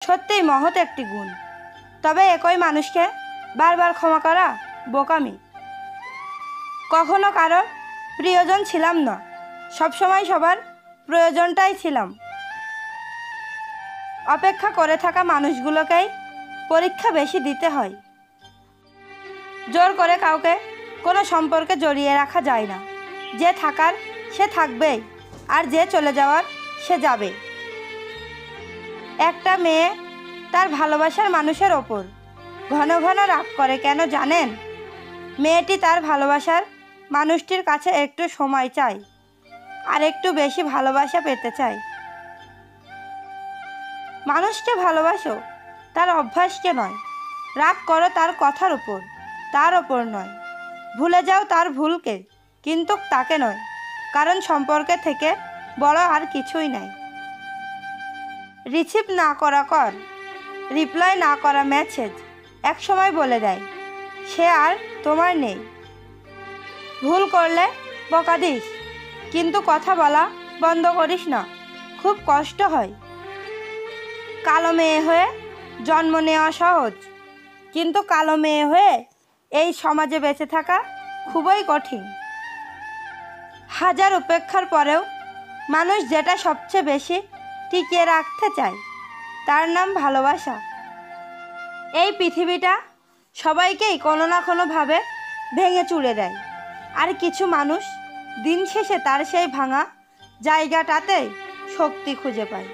সত্যিই মহৎ একটি গুণ। তবে একই মানুষকে বারবার ক্ষমা করা বোকামি। কখনো কারো প্রিয়জন ছিলাম না, সবসময় সবার প্রয়োজনটাই ছিলাম। অপেক্ষা করে থাকা মানুষগুলোকেই পরীক্ষা বেশি দিতে হয়। জোর করে কাউকে কোনো সম্পর্কে জড়িয়ে রাখা যায় না। যে থাকার সে থাকবেই, আর যে চলে যাওয়ার সে যাবে। একটা মেয়ে তার ভালোবাসার মানুষের ওপর ঘন ঘন রাগ করে কেন জানেন? মেয়েটি তার ভালোবাসার মানুষটির কাছে একটু সময় চায়, আর একটু বেশি ভালোবাসা পেতে চায়। মানুষকে ভালোবাসো তার অভ্যাসকে নয়, রাগ করো তার কথার উপর, তার ওপর নয়। ভুলে যাও তার ভুলকে, কিন্তু তাকে নয়, কারণ সম্পর্কে থেকে বড় আর কিছুই নাই। রিসিভ না করা কল, রিপ্লাই না করা মেসেজ একসময় বলে দেয় সে আর তোমার নেই। ভুল করলে বকা দিস, কিন্তু কথা বলা বন্ধ করিস না, খুব কষ্ট হয়। কালো মেয়ে হয়ে জন্ম নেওয়া সহজ, কিন্তু কালো মেয়ে হয়ে এই সমাজে বেঁচে থাকা খুবই কঠিন। হাজার উপেক্ষার পরেও মানুষ যেটা সবচেয়ে বেশি টিকিয়ে রাখতে চায় তার নাম ভালোবাসা। এই পৃথিবীটা সবাইকেই কোনো না কোনোভাবে ভেঙে চুরে দেয়, আর কিছু মানুষ দিন শেষে তার সেই ভাঙা জায়গাটাতেই শক্তি খুঁজে পায়।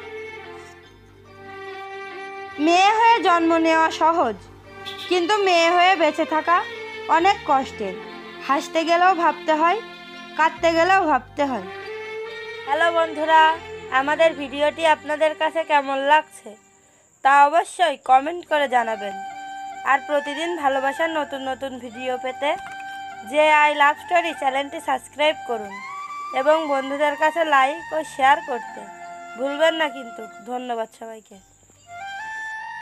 মেয়ে হয়ে জন্ম নেওয়া সহজ, কিন্তু মেয়ে হয়ে বেঁচে থাকা অনেক কষ্টের। হাসতে গেলেও ভাবতে হয়, কাঁদতে গেলেও ভাবতে হয়। হ্যালো বন্ধুরা, আমাদের ভিডিওটি আপনাদের কাছে কেমন লাগছে তা অবশ্যই কমেন্ট করে জানাবেন। আর প্রতিদিন ভালোবাসার নতুন নতুন ভিডিও পেতে যে আই লাভ স্টোরি চ্যানেলটি সাবস্ক্রাইব করুন, এবং বন্ধুদের কাছে লাইক ও শেয়ার করতে ভুলবেন না কিন্তু। ধন্যবাদ সবাইকে।